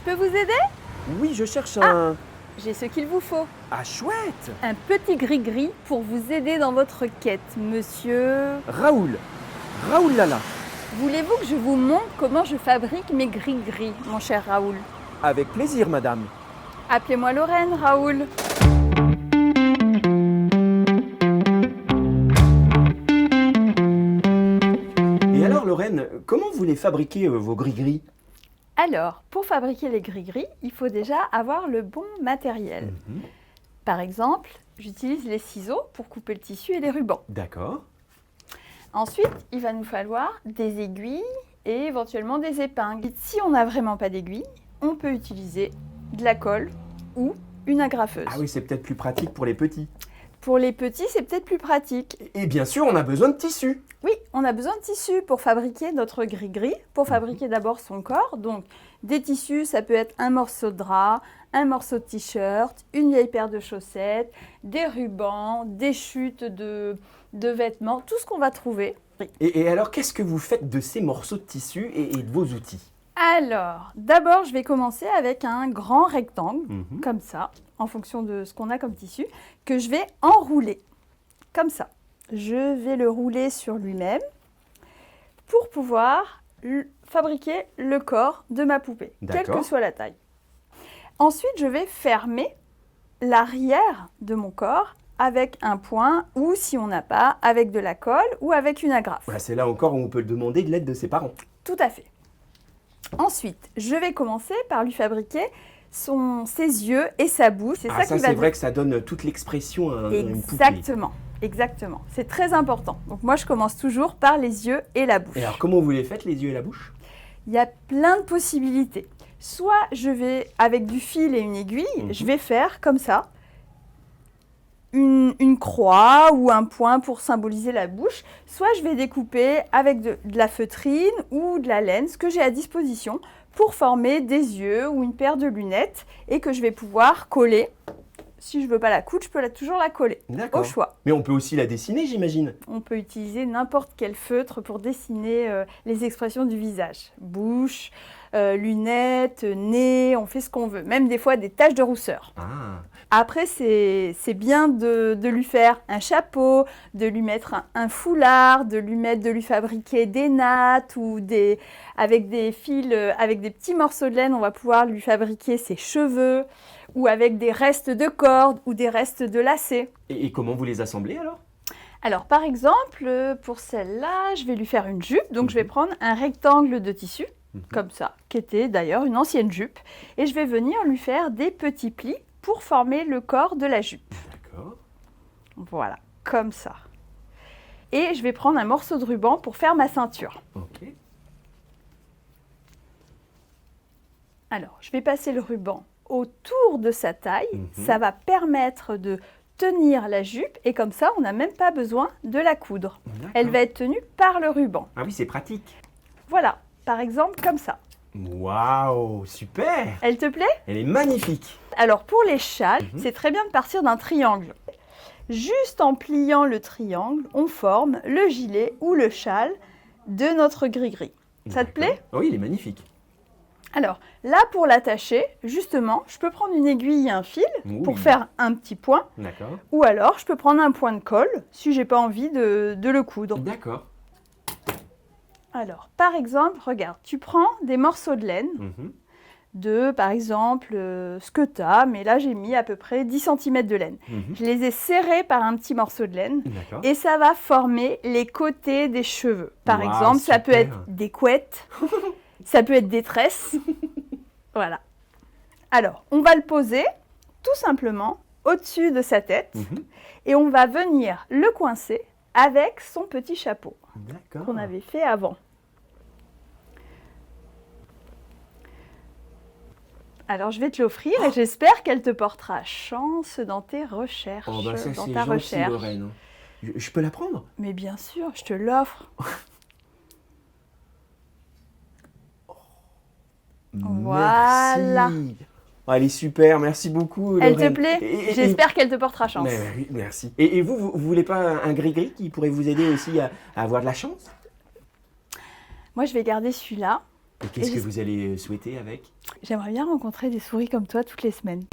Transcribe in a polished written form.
peux vous aider? Oui, je cherche un... J'ai ce qu'il vous faut. Ah, chouette! Un petit gris-gris pour vous aider dans votre quête, monsieur. Raoul! Raoul Lala! Voulez-vous que je vous montre comment je fabrique mes gris-gris, mon cher Raoul? Avec plaisir, madame. Appelez-moi Lorraine, Raoul. Et alors, Lorraine, comment vous les fabriquez, vos gris-gris? Alors, pour fabriquer les gris-gris, il faut déjà avoir le bon matériel. Par exemple, j'utilise les ciseaux pour couper le tissu et les rubans. D'accord. Ensuite, il va nous falloir des aiguilles et éventuellement des épingles. Si on n'a vraiment pas d'aiguilles, on peut utiliser de la colle ou une agrafeuse. Ah oui, c'est peut-être plus pratique pour les petits. Pour les petits, c'est peut-être plus pratique. Et bien sûr, on a besoin de tissu. Oui, on a besoin de tissus pour fabriquer notre gris-gris, pour fabriquer d'abord son corps. Donc, des tissus, ça peut être un morceau de drap, un morceau de t-shirt, une vieille paire de chaussettes, des rubans, des chutes de vêtements, tout ce qu'on va trouver. Et alors, qu'est-ce que vous faites de ces morceaux de tissu et de vos outils? Alors, d'abord, je vais commencer avec un grand rectangle, comme ça, en fonction de ce qu'on a comme tissu, que je vais enrouler, comme ça. Je vais le rouler sur lui-même pour pouvoir fabriquer le corps de ma poupée, quelle que soit la taille. Ensuite, je vais fermer l'arrière de mon corps avec un point ou, si on n'a pas, avec de la colle ou avec une agrafe. Voilà, c'est là encore où on peut demander de l'aide de ses parents. Tout à fait. Ensuite, je vais commencer par lui fabriquer ses yeux et sa bouche. C'est ça c'est vrai que ça donne toute l'expression à une poupée. Exactement. C'est très important. Donc moi, je commence toujours par les yeux et la bouche. Et alors, comment vous les faites, les yeux et la bouche? Il y a plein de possibilités. Soit je vais, avec du fil et une aiguille, je vais faire comme ça, une croix ou un point pour symboliser la bouche. Soit je vais découper avec de la feutrine ou de la laine, ce que j'ai à disposition, pour former des yeux ou une paire de lunettes et que je vais pouvoir coller. Si je ne veux pas la coudre, je peux toujours la coller, au choix. Mais on peut aussi la dessiner, j'imagine. On peut utiliser n'importe quel feutre pour dessiner les expressions du visage. Bouche, lunettes, nez, on fait ce qu'on veut. Même des fois des taches de rousseur. Après, c'est bien de lui faire un chapeau, de lui mettre un foulard, de lui fabriquer des nattes ou avec des fils, avec des petits morceaux de laine, on va pouvoir lui fabriquer ses cheveux ou avec des restes de cordes ou des restes de lacets. Et comment vous les assemblez alors? Alors, par exemple, pour celle-là, je vais lui faire une jupe. Donc, je vais prendre un rectangle de tissu, comme ça, qui était d'ailleurs une ancienne jupe. Et je vais venir lui faire des petits plis pour former le corps de la jupe. D'accord. Voilà, comme ça. Et je vais prendre un morceau de ruban pour faire ma ceinture. Ok. Alors, je vais passer le ruban autour de sa taille. Ça va permettre de tenir la jupe et comme ça, on n'a même pas besoin de la coudre. Elle va être tenue par le ruban. Ah oui, c'est pratique. Voilà, par exemple comme ça. Waouh, super! Elle te plaît? Elle est magnifique. Alors pour les châles, c'est très bien de partir d'un triangle. Juste en pliant le triangle, on forme le gilet ou le châle de notre gris-gris. Ça te plaît? Oui, il est magnifique. Alors là, pour l'attacher, justement, je peux prendre une aiguille et un fil pour faire un petit point. D'accord. Ou alors, je peux prendre un point de colle si j'ai pas envie de le coudre. D'accord. Alors, par exemple, regarde, tu prends des morceaux de laine de, par exemple, ce que tu as, mais là, j'ai mis à peu près 10 cm de laine. Je les ai serrés par un petit morceau de laine et ça va former les côtés des cheveux. Par exemple, ça peut être des couettes, ça peut être des tresses. Voilà. Alors, on va le poser tout simplement au-dessus de sa tête et on va venir le coincer avec son petit chapeau qu'on avait fait avant. Alors, je vais te l'offrir et j'espère qu'elle te portera chance dans tes recherches, Oh bah ça, dans c'est ta gentil, recherche. Lorraine. Je peux la prendre? Mais bien sûr, je te l'offre. Voilà. Merci. Oh, elle est super, merci beaucoup, Lorraine. Elle te plaît? J'espère qu'elle te portera chance. Oui, merci. Et vous voulez pas un gris-gris qui pourrait vous aider aussi à avoir de la chance? Moi, je vais garder celui-là Et qu'est-ce que vous allez souhaiter avec? J'aimerais bien rencontrer des souris comme toi toutes les semaines.